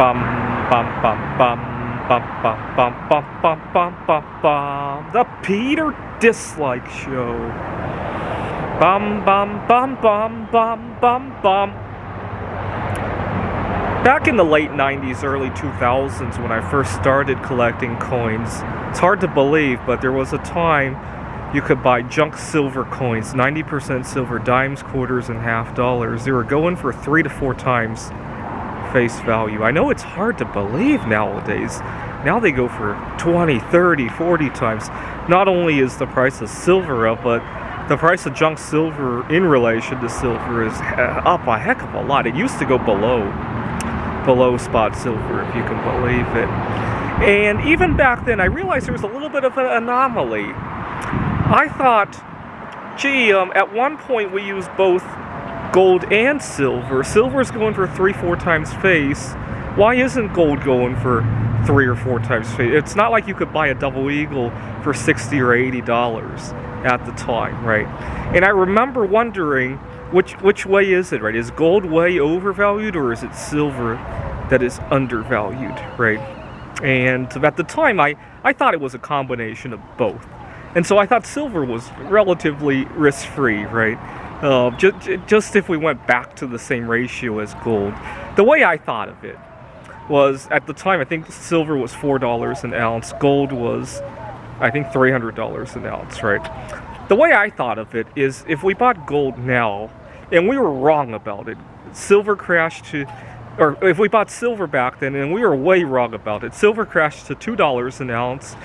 Bum bum bum bum bum bum bum bum bum bum bum bum. The Peter Dislike Show. Bum bum bum bum bum bum bum. Back in the late 90s, early 2000s, when I first started collecting coins, it's hard to believe, but there was a time you could buy junk silver coins, 90% silver, dimes, quarters, and half dollars. They were going for 3 to 4 times face value. I know it's hard to believe nowadays. Now they go for 20, 30, 40 times. Not only is the price of silver up, but the price of junk silver in relation to silver is up a heck of a lot. It used to go below spot silver, if you can believe it. And even back then, I realized there was a little bit of an anomaly. I thought, gee, at one point we used both gold and silver. Silver's going for 3-4 times face. Why isn't gold going for 3 or 4 times face? It's not like you could buy a double eagle for $60 or $80 at the time, right? And I remember wondering, which way is it, right? Is gold way overvalued, or is it silver that is undervalued, right? And at the time, I thought it was a combination of both. And so I thought silver was relatively risk-free, right? Just if we went back to the same ratio as gold. The way I thought of it was, at the time, I think silver was $4 an ounce. Gold was, I think, $300 an ounce, right? The way I thought of it is, if we bought gold now, and we were wrong about it, silver crashed to, or if we bought silver back then, and we were way wrong about it, silver crashed to $2 an ounce,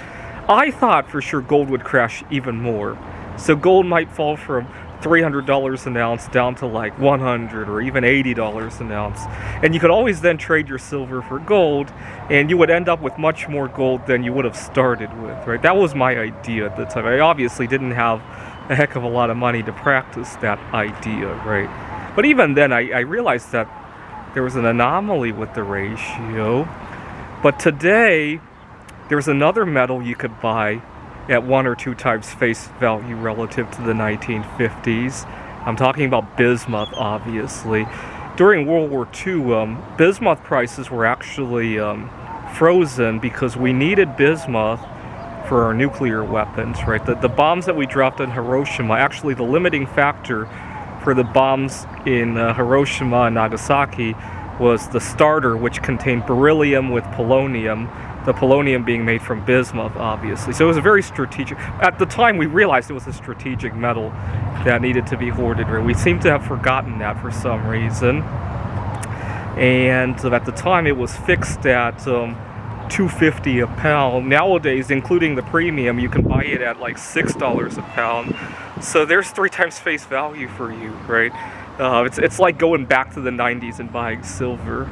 I thought for sure gold would crash even more. So gold might fall from $300 an ounce down to like $100 or even $80 an ounce. And you could always then trade your silver for gold, and you would end up with much more gold than you would have started with, right? That was my idea at the time. I obviously didn't have a heck of a lot of money to practice that idea, right? But even then, I realized that there was an anomaly with the ratio. But today, there's another metal you could buy at 1 or 2 times face value relative to the 1950s. I'm talking about bismuth, obviously. During World War II, bismuth prices were actually frozen because we needed bismuth for our nuclear weapons, right? The bombs that we dropped in Hiroshima, actually the limiting factor for the bombs in Hiroshima and Nagasaki was the starter, which contained beryllium with polonium, the polonium being made from bismuth, obviously. So it was a very strategic, at the time we realized it was a strategic metal that needed to be hoarded, right? We seem to have forgotten that for some reason. And at the time it was fixed at $2.50 a pound. Nowadays, including the premium, you can buy it at like $6 a pound. So there's 3 times face value for you, right? It's like going back to the 90s and buying silver.